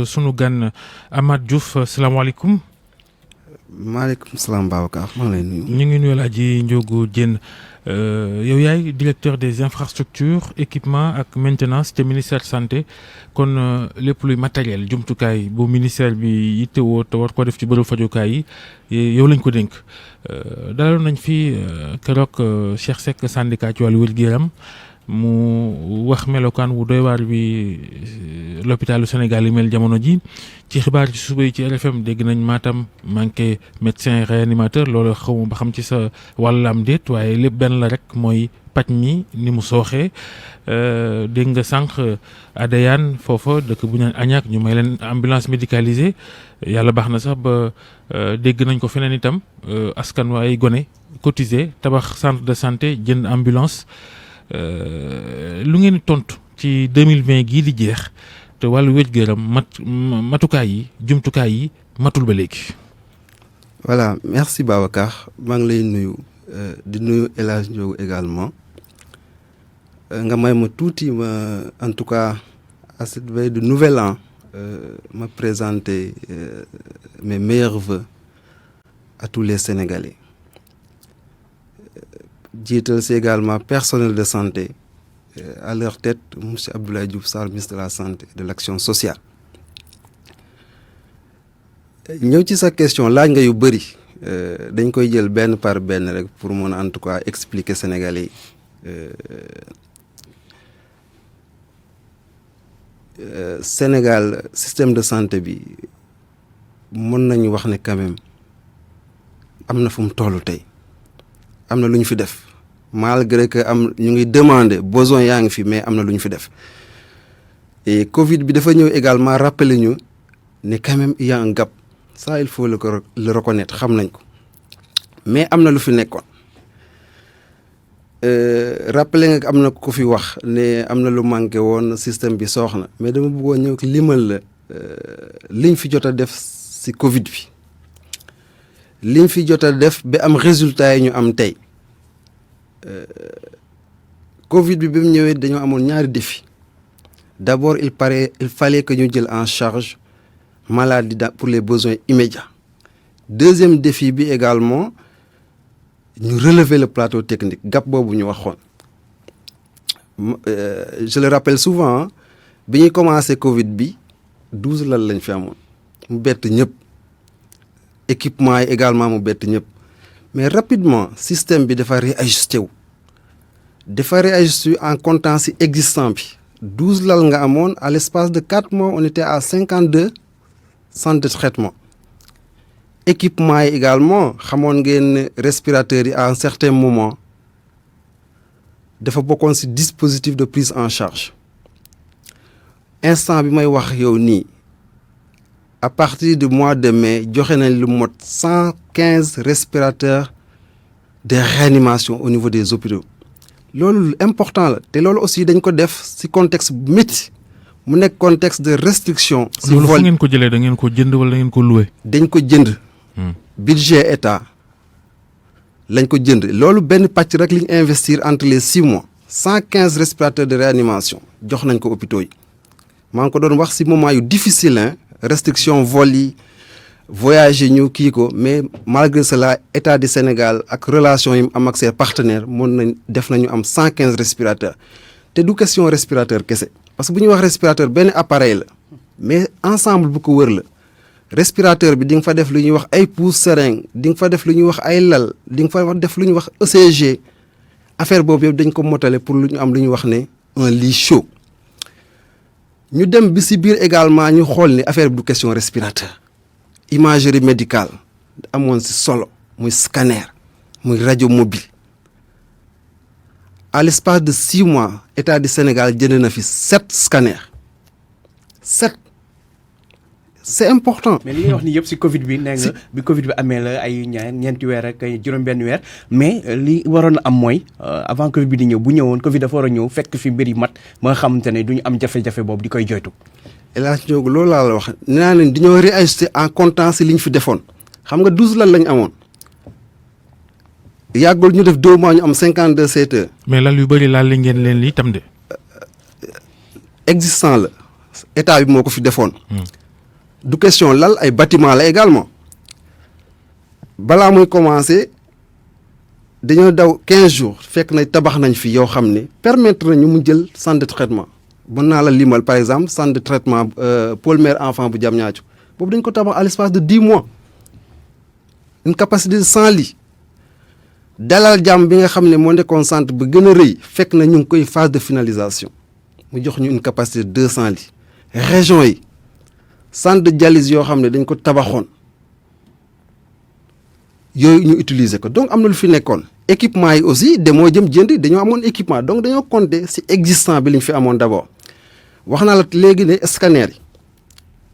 sunu gan Amath Diouf salaamaaleykum. maaleykum salaam Babacar maa ngi lay nuyu. ñu ngi nuyu El Hadji Ndiogou Diène yow yaay directeur des infrastructures équipement ak maintenance ca ministère santé kon lépp luy matériel jumtukaay bu ministère bi yittewoo te war ko def ci bërëb fajukaay yi yow lañ ko dénk dalaloon nañ fi keroog Cheikh Seck syndicat ci wàllu wér-gu-yaram mu wax melokaan wu doy waar bi l'hôpitalu Sénégal yi mel jamono ji ci xibaar ci suba yi ci RFM dégg nañ Matam manqué médecin réanimateur loolu xaw ba xam ci sa wàllam déet waaye lépp benn la rek mooy paj mi ni mu sooxee dégg nga sànq Adéane foofa dëkk bu ñu naan Agnac ñu may leen ambulance médicalisée yàlla baax na sax ba dégg nañ ko feneen itam askan wa ay gone cotisé tabax centre de santé jënd ambulance lu ngeen tontu ci 2020 gii di jeex te wàllu wér-gu-yaram matukaay yi jumtukaay yi matul ba léegi. voilà merci Babacar maa ngi lay nuyu di nuyu El Hadji Ndiogou également nga may ma tuuti ma en tout cas à cette veille de nouvel an ma présenter mes meilleurs vœux à tous les Sénégalais. jiital c'est également personnel de santé à leur tête monsieur Abdoulaye Diouf Sarr ministre de la santé et de l'action sociale. ñëw ci sa question laaj nga yu bëri dañ koy jël benn par benn rek pour mën a en tout cas expliquer Sénégalais yi Sénégal système de santé bi mën nañu wax ne quand même am na fu mu tollu tey. am na lu ñu fi def malgré que ñu ngi demander besoin yaa ngi fi mais am na lu ñu fi def et Covid bi dafa ñëw également rappeler ñu ne quand même il y a un gap ça il faut le reconnaître xam nañ ko mais am na lu fi nekkoon rappeler nga am na ko fi wax ne am na lu manqué woon système bi soox na mais dama bëggoon ñëw limal la liñ fi jot a def ci Covid bi liñ fi jot a def ba am résultat yi ñu am tey Covid bi mu ñëwee dañoo amoon ñaari défi d'abord il fallait que ñu jël en charge maladie pour les besoins immédiats. Deuxième défi bi également ñu relever le plateau technique gap boobu ñu waxoon je le rappelle souvent bi ñuy commencé Covid bi 12 lal lañ fi amoon mu bett ñëpp. équipement yi également mu bett ñëpp mais rapidement système bi dafa réajusté en comptant ci existant bi 12 lal nga amoon à l'espace de 4 mois on était à 52 centres de traitement équipement yi également xamoon ngeen respirateurs yi à un certain moment dafa bokkoon ci dispositif de prise en charge instant bi may wax yow nii à partir du mois de mai joxe nañ lu mot 115 respirateurs de réanimation au niveau des hôpitaux loolu important la te loolu aussi dañ ko def ci contexte bu métti mu nekk contexte de restriction. ci loolu fu ngeen ko jëlee da ngeen ko jënd wala da ngeen ko loué. dañ ko jënd. budget état lañ ko jënd loolu benn pàcc rek li ñu investir entre les 6 mois 115 respirateurs de réanimation jox nañ ko hôpitaux yi maa ngi ko doon wax ci moment yu difficile hein. Restriction vol yi voyager ñu kii ko mais malgré cela état du Sénégal ak relation yi am ak ses partenaires mën nañ def nañu am 115 respirateurs te du question respirateur kese parce que bu ñuy wax respirateur benn appareil la mais ensemble bu ko wër la respirateur bi di nga fa def lu ñuy wax ay pousse seringue di nga fa def lu ñuy wax ay lal di nga fa def lu ñuy wax ECG affaire boobu yëpp dañ ko motale pour lu ñu am lu ñuy wax ne un lit chaud. ñu dem bi ci biir également ñu xool ni affaire bi du question respirateur imagerie médicale amoon ci solo muy scanner muy rajo mobile à l'espace de 6 mois état du Sénégal jënd na fi 7 scanners 7 c'est important. mais li ñuy wax ni yëpp ci Covid bi nee nga bi Covid bi amee la ay ñeenti weer ak juróom-benn weer mais li waroon am mooy avant Covid bi di ñëw bu ñëwoon Covid dafa war a ñëw fekk fi mbir yi mat ba nga xamante ne du ñu am jafe-jafe boobu di koy joytu. El Hadji Ndiogou loolu laa la wax nee naa leen dañoo réajuster en comptant ci li ñu fi defoon xam nga 12 lal lañ amoon yàggul ñu def 2 mois ñu am 52 CTE. mais lal yu bëri laal li ngeen leen lii tam de. existant la état bi moo ko fi defoon. du question lal ay bâtiment la également balaa muy commencer dañoo daw 15 jours fekk na tabax nañ fi yoo xam ne permettre nañu mu jël centre de traitement mën naa la limal par exemple centre de traitement Paul Mère Enfant bu Diamniadio boobu dañ ko tabax à l'espace de 10 mois une capacité de 100 lits Dalal Jàmm bi nga xam ne moo nekkoon centre bu gën a rëy fekk na ñu ngi koy phase de finalisation mu jox ñu une capacité de 200 lits région yi centre de dialyse yoo xam ne dañ ko tabaxoon yooyu ñu utiliser ko donc am na lu fi nekkoon équipement yi aussi demoo jëm jënd dañoo amoon équipement donc dañoo compter ci existant bi li ñu fi amoon d'abord wax naa la léegi ne scanner yi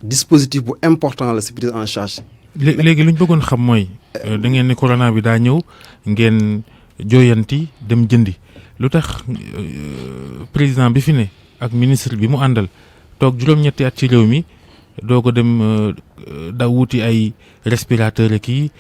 dispositif bu important la ci prise en charge. léegi lu ñu bëggoon xam mooy da ngeen ne corona bi daa ñëw ngeen jooyanti dem jëndi lu tax président bi fi ne ak ministre bi mu àndal toog juróom-ñetti at ci réew mi doo ko dem daw wuti ay respirateur kii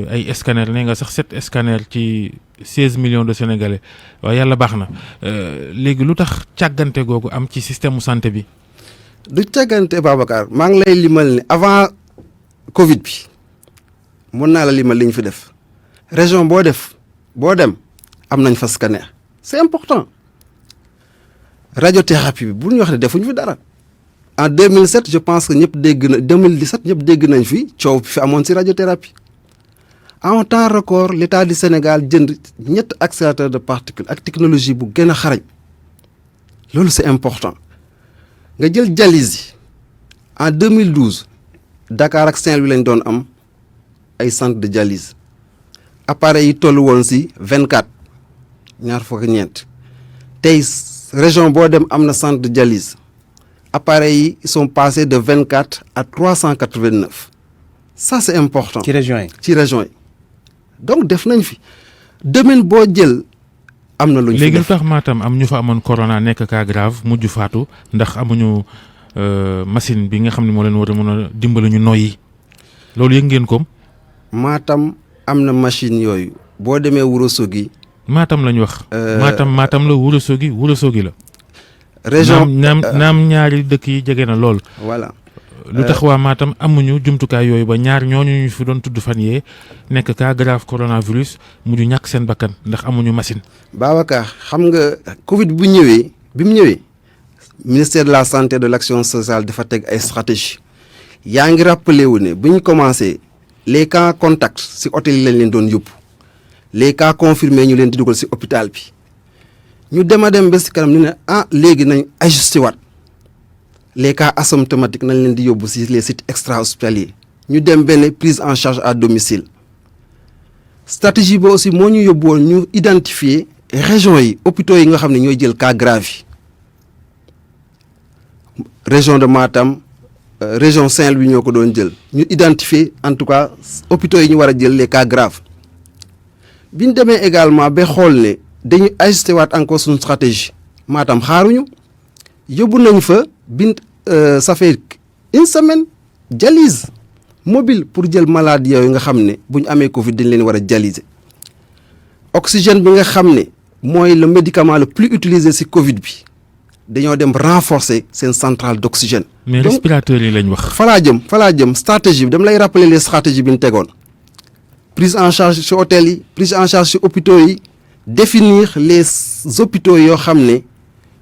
ay scanner ne nga sax 7 scanner ci 16 millions de sénégalais waaye yàlla baax na léegi lu tax càggante googu am ci système santé bi. du càggante Babacar maa ngi lay limal ne avant Covid bi mën naa la limal li ñu fi def région boo dem am nañ fa scanner c'est important radiothérapie bi bu ñu wax ne defuñu fi dara en 2007 je pense que ñëpp dégg na 2017 ñëpp dégg nañ fi coow bi fi amoon ci radiothérapie en temps record l'État du Sénégal jënd ñett accélérateur de particules ak technologie bu gën a xarañ loolu c'est important nga jël dialyse yi en 2012 Dakar ak Saint-Louis lañ doon am ay centre de dialyse appareils yi toll woon ci 24 ñaar fukk ak ñeent tey région boo dem am na centre de dialyse appareils yi sont passés de 24 à 389 ça c'est important. ci région yi donc def nañ fi domaine boo jël am na lu ñu fi def léegi lu tax Matam am ñu fa amoon corona nekk cas grave mujj faatu ndax amuñu machine bi nga xam ne moo leen war a mën a dimbali ñu noyyi loolu yëg ngeen ko. Matam am na machine yooyu boo demee Ourossogui. Matam lañ wax. Matam la Ourossogui la. région naam ñaari dëkk yi jege na lool. voilà. lu tax waa Matam amuñu jumtukaay yooyu ba ñaar ñooñu ñu fi doon tudd fan yee nekk cas grave coronavirus mujj ñàkk seen bakkan ndax amuñu machine. Babacar xam nga Covid bi mu ñëwee ministère de la santé et de l'action sociale dafa teg ay stratégie yaa ngi rappelé wu ne bu ñu commencé les cas contacts ci hôtel yi lañ leen doon yóbbu les cas confirmés ñu leen di dugal ci hôpital bi ñu dem ba ci kanam ñu ne léegi nañ ajusté waat. Les cas asymptomatiques nañ leen di yóbbu ci les sites extra-hospitaliers ñu dem benn prise en charge à domicile stratégie ba aussi moo ñu yóbbu woon ñu identifier régions yi hôpitaux yi nga xam ne ñooy jël cas grave yi région de Matam région Saint-Louis ñoo ko doon jël ñu identifier en tout cas hôpitaux yi ñu war a jël les cas graves bi ñu demee également ba xool ne dañu ajusté waat encore suñu stratégie Matam xaaruñu yóbbu nañ fa ça fait une semaine dialyse mobile pour jël malade yooyu nga xam ne bu ñu amee Covid dañ leen war a dialyser oxygène bi nga xam ne mooy le médicament le plus utilisé ci Covid bi dañoo dem renforcer seen centrale d'oxygène. mais respirateur yi lañ wax. falaa jëm stratégie bi dama lay rappeler les stratégies bi ñu tegoon prise en charge ci hôtel yi prise en charge ci hôpitaux yi définir les hôpitaux yoo xam ne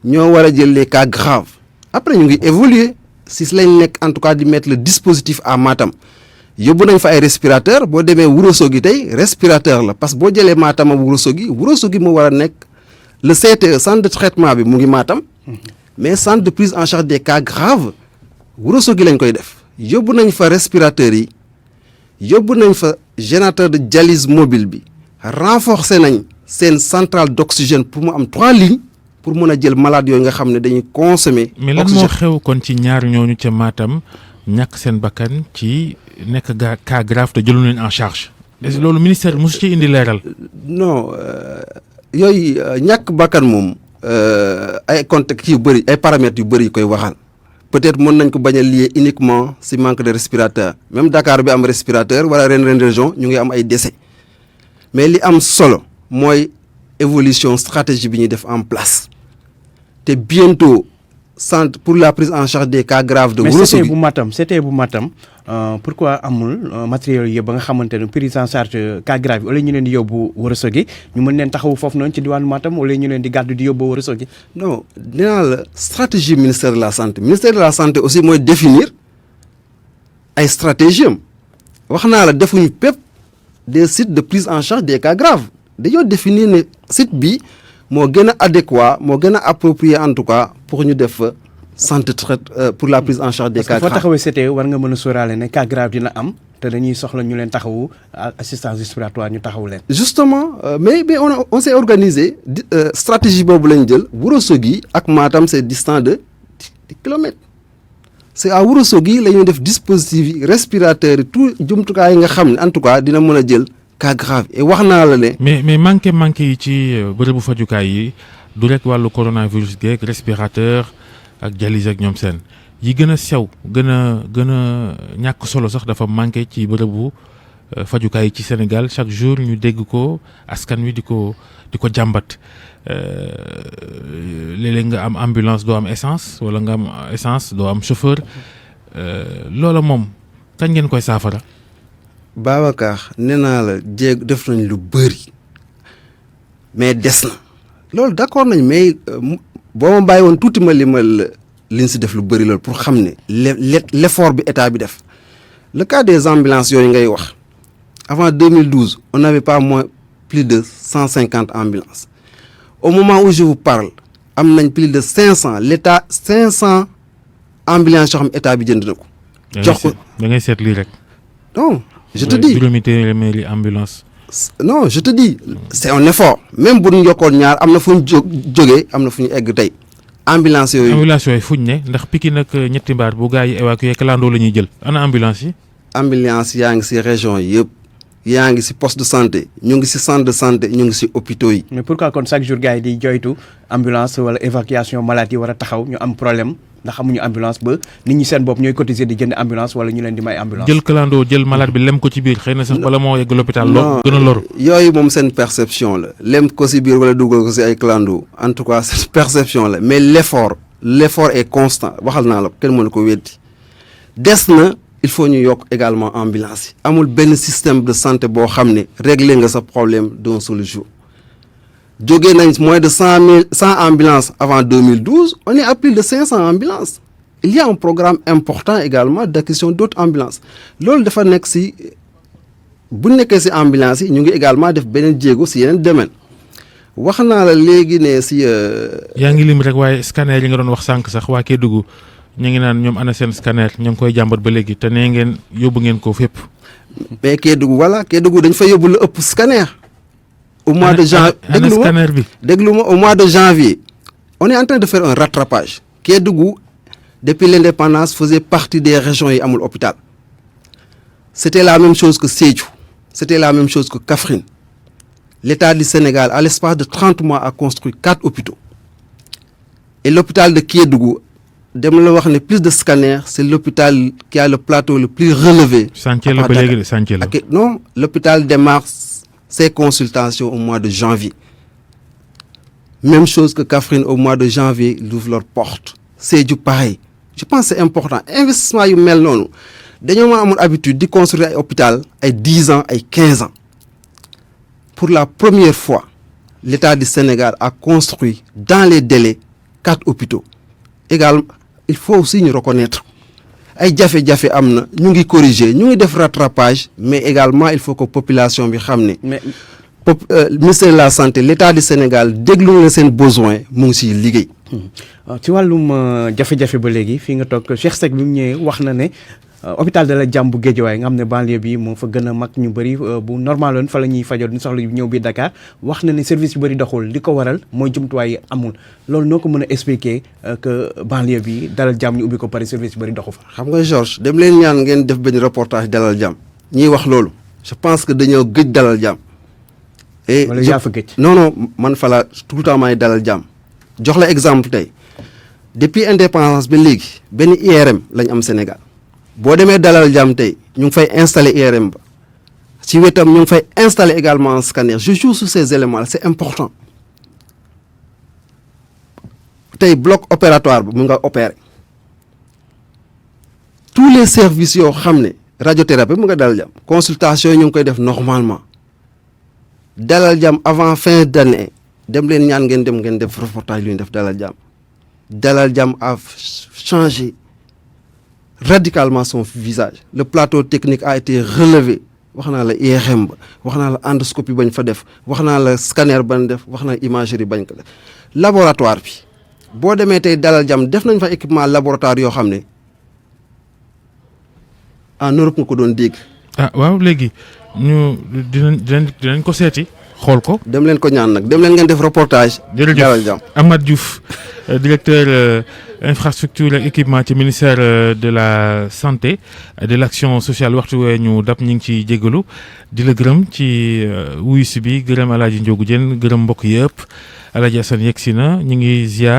ñoo war a jël les cas graves. Après ñu ngi évoluer si lañ nekk en tout cas di mettre le dispositif à Matam yóbbu nañ fa ay respirateur boo demee Ourossogui tey respirateur la parce que boo jëlee Matam ak Ourossogui moo war a nekk le CTE centre de traitement bi mu ngi Matam mais centre de prise en charge des cas graves Ourossogui lañ koy def yóbbu nañ fa respirateurs yi yóbbu nañ fa générateur de dialyse mobile bi renforcer nañ seen centrale d'oxygène pour mu am 3 lignes pour mën a jël malade yooyu nga xam ne dañuy consommer. mais lan moo xew kon ci ñaar ñooñu ca Matam ñàkk seen bakkan ci nekk cas grave te jëlu leen en charge. loolu ministère mosu ci indi leeral. non yooyu ñàkk bakkan moom ay contexte yu bëri ay paramètres yu bëri yu koy waxal peut-être mën nañ ko bañ a lier uniquement si manque de respirateur même Dakar bi am respirateur wala ren région ñu ngi am ay décès mais li am solo mooy évolution stratégie bi ñuy def en place te bientôt centre pour la prise en charge des cas graves de mais Ourossogui. c'était bu Matam pourquoi amul matériel yëpp ba nga xamante ne prise en charge cas grave yi wala ñu leen di yóbbu Ourossogui ñu mën leen taxawu foofu noonu ci diwaanu Matam wala ñu leen di gàddu di yóbbu Ourossogui. Non dinaa la stratégie ministère de la santé ministère de la santé aussi mooy définir ay stratégie am wax naa la defuñu pépp des sites de prise en charge des cas graves dañoo définir ne site bi moo gën a adéquat moo gën a approprié en tout cas pour ñu def centre pour la prise en charge des cas parce que foo graves. taxawee c'était war nga mën a sóoraale ne cas grave dina am te dañuy soxla ñu leen taxawu assistance respiratoire ñu taxawu leen. Justement mais on s'est organisé stratégie boobu lañ jël Ourossogui ak Matam c'est distant de 10 kilomètres c'est à Ourossogui la ñuy def dispositif yi respirateur yi tout jumtukaay yi nga xam ne en tout cas dina mën a jël cas grave et wax naa la ne. mais manqué yi ci bërëbu fajukaay yi du rek wàllu coronavirus geeg respirateur ak dialyse ak ñoom seen yi gën a sew gën a ñàkk solo sax dafa manqué ci bërëbu fajukaay yi ci Sénégal chaque jour ñu dégg ko askan wi di ko jàmbat léeg-léeg nga am ambulance doo am essence wala nga am essence doo am chauffeur loola moom kañ ngeen koy saafara. Babacar nee naa la jéeg def nañ lu bëri mais des na loolu d'accord nañ mais boo ma bàyyi woon tuuti ma limal liñ si def lu bëri loolu pour xam ne l'effort bi état bi def le cas des ambulances yooyu ngay wax avant 2012 on n'avait pas plus de 150 ambulances au moment où je vous parle am nañ plus de 500 l'état 500 ambulances yoo xam état bi jënd na ko. jox ko da ngay seet lii rek. non je te dis juróomi téeméeri ambulance. non je te dis c'est un effort même bu ñu yokkoon ñaar am na fu ñu jógee am na fu ñu egg tey ambulance yooyu fuñ ne ndax Pikine nag ñetti mbaar bu gaa yi évacué kalandoo la ñuy jël ana ambulance yi. ambulance yaa ngi ci région yëpp yaa ngi ci poste de santé ñu ngi ci centre de santé ñu ngi ci hôpitaux yi. mais pourquoi kon chaque jour gars yi di joytu ambulance wala évacuation malade yi war a taxaw ñu am problème ndax amuñu ambulance ba nit ñi seen bopp ñooy cotiser di jënd ambulance wala ñu leen di may ambulance. jël kalandoo jël malade bi lem ko ci biir xëy na sax bala moo yegg l'hôpital loo gën a loru. yooyu moom seen perception la lem ko ci biir wala dugal ko ci ay kalandoo en tout cas seen perception la mais l'effort est constant waxal naa la kenn mënu ko weddi des na il faut ñu yokk également ambulance yi amul benn système de santé boo xam ne régler nga sa problème d'un seul jour. jógee nañ moins de 100 ambulances avant 2012 on est à plus de 500 ambulances il y a un programme important également d'acquisition d'autres ambulances loolu dafa nekk ci bu nekkee ci ambulances yi ñu ngi également def beneen jéego ci yeneen domaine wax naa la léegi ne ci. yaa ngi lim rek waaye scanner yi nga doon wax sànq sax waa Kédougou ñu ngi naan ñoom ana seen scanner ñu ngi koy jàmbat ba léegi te nee ngeen yóbbu ngeen ko fépp. mais Kédougou dañ fa yóbbu lu ëpp scanner. au mois de janvier déglu-ma au mois de janvier on est en train de faire un rattrapage Kédougou depuis l'indépendance faisait partie des régions yi amul hôpital c'était la même chose que Sédhiou c'était la même chose que Kaffrine l'État du Sénégal à l'espace de 30 mois a construit 4 hôpitaux et l'hôpital de Kédougou dem la wax ne plus de scanners c'est l'hôpital qui a le plateau le plus relevé. chantier la ba léegi de chantier la. Non l'hôpital démarre ces consultations au mois de janvier. Même chose que Kaffrine au mois de janvier, ils ouvrent leurs portes. C'est du pareil. Je pense que c'est important. Investissement yu mel noonu dañoo amoon habitude di construire ay hôpital ay 10 ans ay 15 ans. Pour la première fois, l'État du Sénégal a construit dans les délais 4 hôpitaux. Également, il faut aussi ñu reconnaître ay jafe-jafe am na ñu ngi corriger ñu ngi def rattrapage mais également il faut que population bi xam ne. mais ministère de la santé l'État du Sénégal déglu na seen besoin mu ngi siy liggéey. ci wàllum jafe-jafe ba léegi fii nga toog Cheikh Seck bi mu ñëwee wax na ne hôpital Dalal Jàmm bu Guédiawaye nga xam ne banlieue bi moo fa gën a mag ñu bëri bu normal woon fa la ñuy fajoo duñ soxla ñëw biir Dakar wax na ne service yu bëri doxul li ko waral mooy jumtuwaay yi amul loolu noo ko mën a expliquer que banlieue bi Dalal Jàmm ñu ubbi ko pare service yu bëri doxu fa. xam nga Georges dem leen ñaan ngeen def benn reportage Dalal Jàmm ñiy wax loolu je pense que dañoo gëj Dalal Jàmm. et wala yaa fa gëj. non man fa la tout le temps maay Dalal Jàmm jox la exemple tey depuis indépendance ba léegi benn IRM lañ am Sénégal. boo demee Dalal Jàmm tey ñu ngi fay installer IRM ba ci wetam ñu ngi fay installer également un scanner je joue sur ces éléments là c'est important tey bloc opératoire bi mu nga opéré tous les services yoo xam ne radiothérapie mu nga Dalal Jàmm consultation yi ñu ngi koy def normalement Dalal Jàmm avant fin d'année dem leen ñaan ngeen dem ngeen def reportage lu ñu def Dalal Jàmm Dalal Jàmm a changé radicalement son visage le plateau technique a été relevé wax naa la IRM ba wax naa la endoscopie bañ fa def wax naa la scanner bañ def wax naa imagerie bañ ko def laboratoire bi boo demee tey Dalal Jàmm def nañ fa équipement laboratoire yoo xam ne en Europe nga ko doon dégg. ah waaw léegi ñu dinañ ko seeti xool ko. dem leen ko ñaan nag dem leen ngeen def reportage. Dalal Jàmm jërëjëf Amath Diouf directeur infrastructure et équipement ci ministère de la santé de l'action sociale waxtu wee ñu dab ñu ngi ciy jégalu di la gërëm ci wuyu si bi gërëm El Hadj Ndiogou Diène gërëm mbokk yëpp El Hadj Assane yegg si na ñu ngi ziar.